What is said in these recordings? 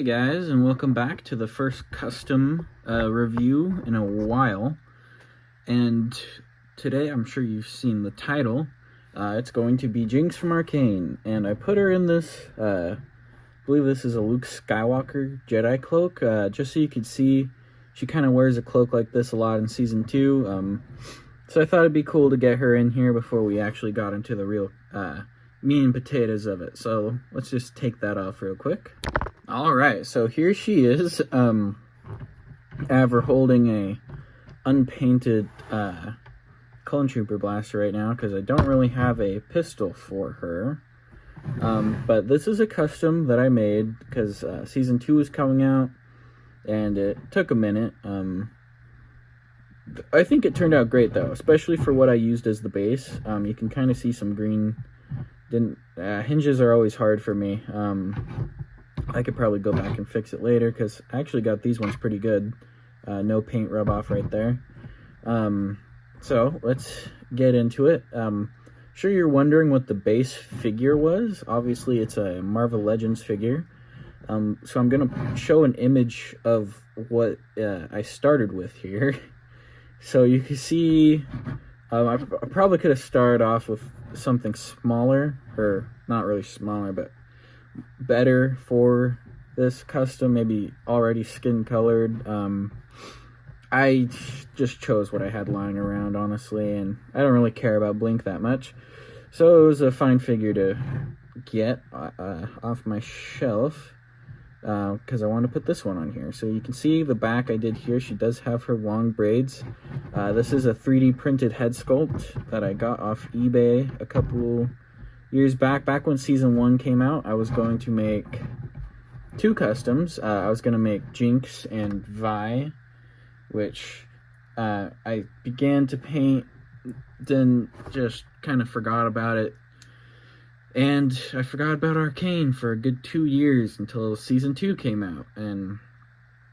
guys, and welcome back to the first custom review in a while. And today, I'm sure you've seen the title. It's going to be Jinx from Arcane, and I put her in this, I believe this is a Luke Skywalker Jedi cloak, just so you could see. She kind of wears a cloak like this a lot in Season 2, so I thought it'd be cool to get her in here before we actually got into the real meat and potatoes of it. So let's just take that off real quick. Alright, so here she is. I have her holding a unpainted Clone Trooper blaster right now because I don't really have a pistol for her. But this is a custom that I made because Season 2 is coming out and it took a minute. I think it turned out great though, especially for what I used as the base. You can kind of see some green. Hinges are always hard for me. I could probably go back and fix it later because I actually got these ones pretty good. No paint rub off right there. So let's get into it. Sure you're wondering what the base figure was. Obviously it's a Marvel Legends figure. So I'm gonna show an image of what I started with here. So you can see I probably could have started off with something smaller, or not really smaller, but better for this custom, maybe already skin colored. I just chose what I had lying around, honestly, and I don't really care about Blink that much, so it was a fine figure to get off my shelf because I want to put this one on here. So you can see the back I did here. She does have her long braids. This is a 3D printed head sculpt that I got off eBay a couple years back when Season 1 came out. I was going to make two customs. I was going to make Jinx and Vi, which I began to paint, then just kind of forgot about it. And I forgot about Arcane for a good 2 years until Season 2 came out. And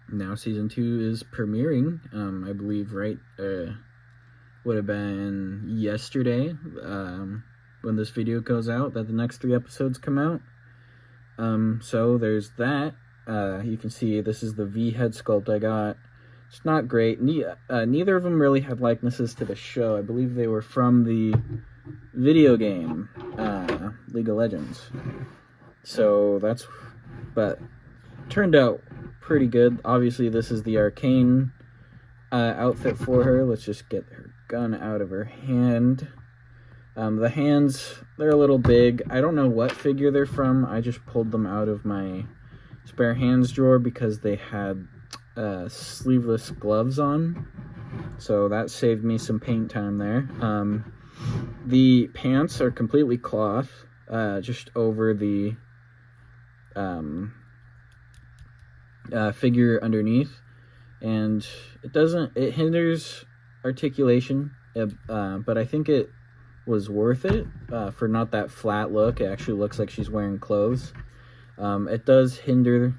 now Season 2 is premiering, I believe, right? Would have been yesterday, when this video goes out, that the next 3 episodes come out. So there's that. You can see this is the V head sculpt I got. It's not great. Neither of them really had likenesses to the show. I believe they were from the video game, League of Legends. So that's, but turned out pretty good. Obviously this is the Arcane outfit for her. Let's just get her gun out of her hand. The hands, they're a little big. I don't know what figure they're from. I just pulled them out of my spare hands drawer because they had sleeveless gloves on. So that saved me some paint time there. The pants are completely cloth, just over the figure underneath. And it hinders articulation, but I think it was worth it for not that flat look. It actually looks like she's wearing clothes. It does hinder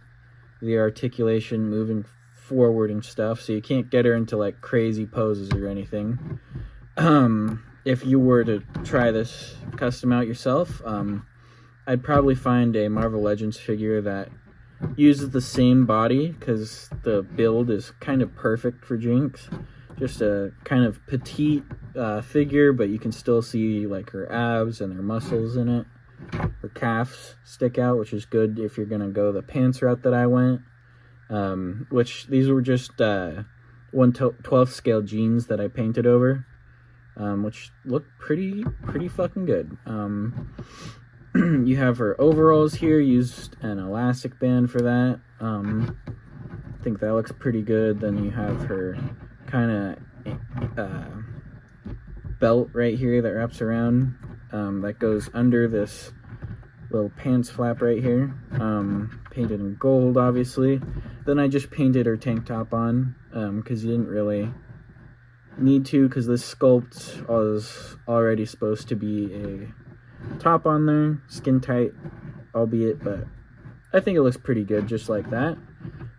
the articulation moving forward and stuff, so you can't get her into like crazy poses or anything. If you were to try this custom out yourself, I'd probably find a Marvel Legends figure that uses the same body because the build is kind of perfect for Jinx. Just a kind of petite figure, but you can still see like her abs and her muscles in it. Her calves stick out, which is good if you're gonna go the pants route that I went. Which these were just 1/12 scale jeans that I painted over, which look pretty fucking good. You have her overalls here. Used an elastic band for that. I think that looks pretty good. Then you have her kind of belt right here that wraps around, that goes under this little pants flap right here, painted in gold, obviously. Then I just painted her tank top on, because you didn't really need to, because this sculpt was already supposed to be a top on there, skin tight, albeit, but I think it looks pretty good just like that.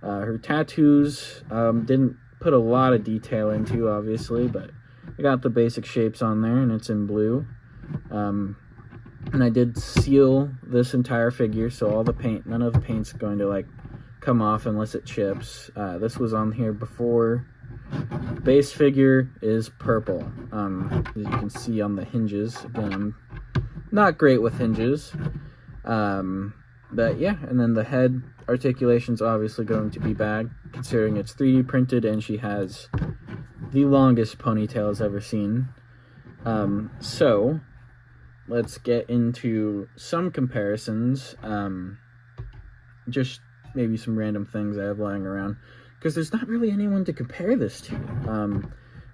Her tattoos, didn't put a lot of detail into, obviously, but I got the basic shapes on there, and it's in blue. And I did seal this entire figure, so all the paint, none of the paint's going to like come off unless it chips. This was on here before. Base figure is purple, as you can see on the hinges. Again, I'm not great with hinges, but yeah. And then the head articulation's obviously going to be bad, considering it's 3D printed and she has the longest ponytail I've ever seen. So let's get into some comparisons, just maybe some random things I have lying around, because there's not really anyone to compare this to.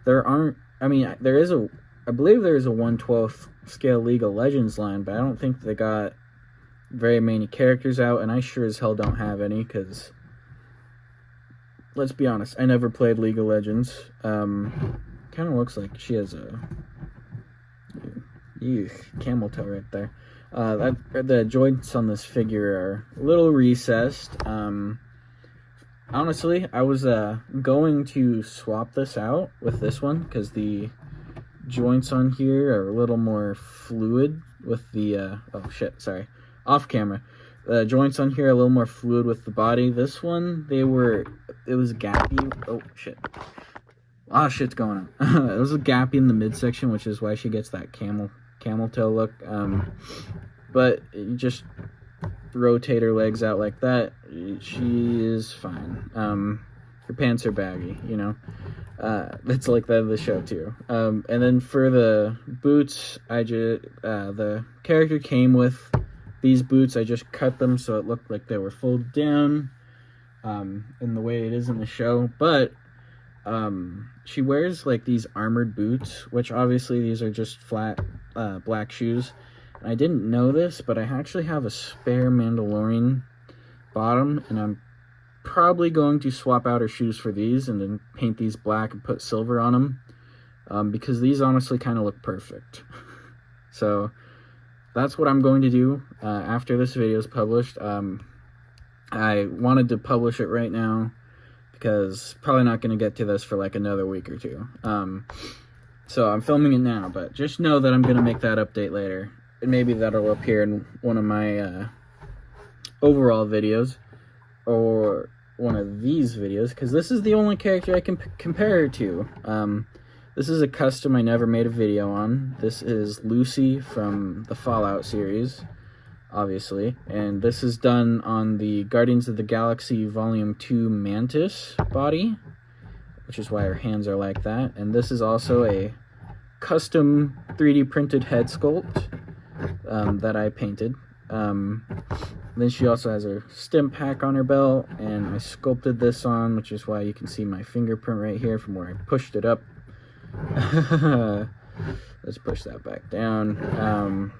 There aren't, I mean, I believe there is a 1/12 scale League of Legends line, but I don't think they got very many characters out, and I sure as hell don't have any, because, let's be honest, I never played League of Legends. Kind of looks like she has a camel toe right there. The joints on this figure are a little recessed. Honestly, I was going to swap this out with this one, because the joints on here are a little more fluid with the, oh shit, sorry, off camera. The joints on here are a little more fluid with the body. This one, it was gappy. Oh shit. A lot of shit's going on. It was a gappy in the midsection, which is why she gets that camel toe look. But you just rotate her legs out like that, she is fine. Her pants are baggy, you know. That's like that of the show too. And then for the boots, the character came with these boots. I just cut them so it looked like they were folded down, in the way it is in the show. But she wears like these armored boots, which obviously these are just flat black shoes. And I didn't know this, but I actually have a spare Mandalorian bottom, and I'm probably going to swap out her shoes for these and then paint these black and put silver on them, because these honestly kind of look perfect. So that's what I'm going to do after this video is published. I wanted to publish it right now, because probably not going to get to this for like another week or two. So I'm filming it now, but just know that I'm going to make that update later. And maybe that'll appear in one of my overall videos, or one of these videos, because this is the only character I can compare her to. This is a custom I never made a video on. This is Lucy from the Fallout series, obviously. And this is done on the Guardians of the Galaxy Volume 2 Mantis body, which is why her hands are like that. And this is also a custom 3D printed head sculpt that I painted. Then she also has her stim pack on her belt, and I sculpted this on, which is why you can see my fingerprint right here from where I pushed it up. Let's push that back down.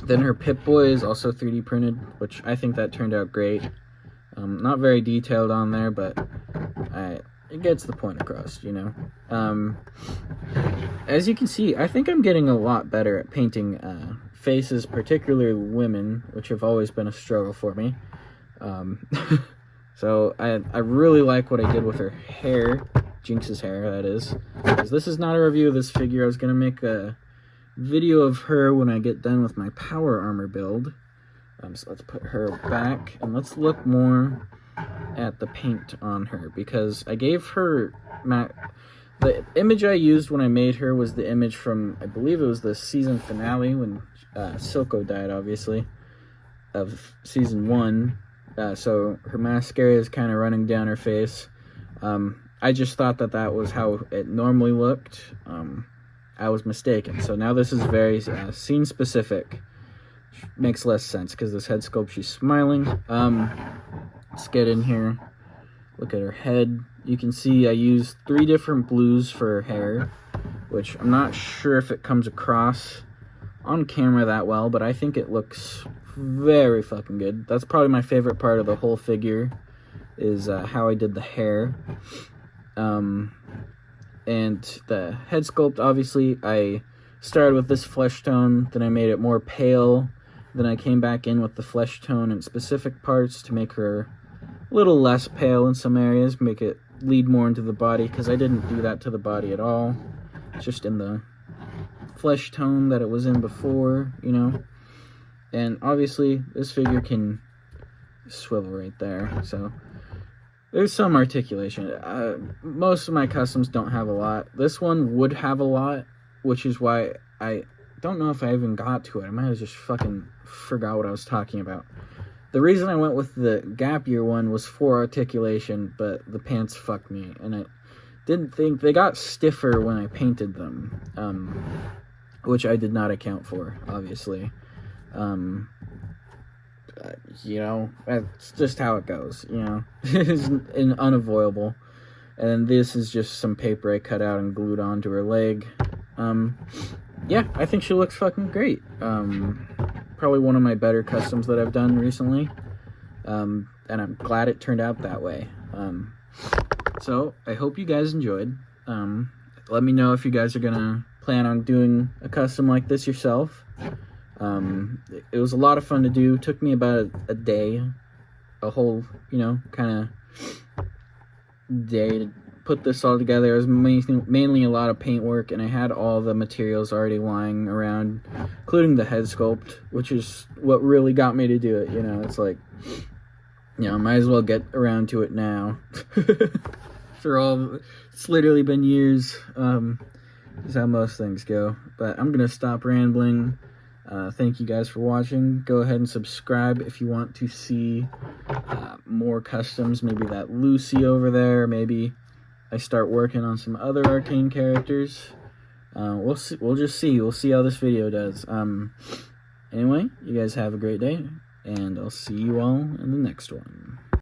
Then her Pip-Boy is also 3D printed, which I think that turned out great. Not very detailed on there, but it gets the point across, you know. As you can see, I think I'm getting a lot better at painting faces, particularly women, which have always been a struggle for me. So I really like what I did with her hair, Jinx's hair, that is. Because this is not a review of this figure. I was going to make a video of her when I get done with my power armor build. So let's put her back, and let's look more at the paint on her, because I gave her the image I used when I made her was the image from, I believe it was the season finale when Silco died, obviously, of season 1. So her mascara is kind of running down her face. I just thought that was how it normally looked. I was mistaken. So now this is very scene specific. Makes less sense because this head sculpt, she's smiling. Let's get in here. Look at her head. You can see I used 3 different blues for her hair, which I'm not sure if it comes across on camera that well, but I think it looks very fucking good. That's probably my favorite part of the whole figure, is how I did the hair. And the head sculpt, obviously, I started with this flesh tone, then I made it more pale, then I came back in with the flesh tone in specific parts to make her a little less pale in some areas, make it lead more into the body, because I didn't do that to the body at all. It's just in the flesh tone that it was in before, you know. And obviously, this figure can swivel right there. So there's some articulation. Most of my customs don't have a lot. This one would have a lot, which is why I don't know if I even got to it. I might have just fucking forgot what I was talking about. The reason I went with the gap year one was for articulation, but the pants fucked me, and I didn't think they got stiffer when I painted them, which I did not account for, obviously. You know, that's just how it goes, you know. It's unavoidable. And this is just some paper I cut out and glued onto her leg. Yeah, I think she looks fucking great. Probably one of my better customs that I've done recently. And I'm glad it turned out that way. So, I hope you guys enjoyed. Let me know if you guys are gonna plan on doing a custom like this yourself. It was a lot of fun to do. Took me about a day, a whole, you know, kind of day to put this all together. It was mainly a lot of paint work, and I had all the materials already lying around, including the head sculpt, which is what really got me to do it. You know, it's like, you know, might as well get around to it now. It's literally been years. Is how most things go. But I'm gonna stop rambling. Thank you guys for watching. Go ahead and subscribe if you want to see more customs. Maybe that Lucy over there. Maybe I start working on some other Arcane characters. We'll see. We'll just see. We'll see how this video does. Anyway, you guys have a great day, and I'll see you all in the next one.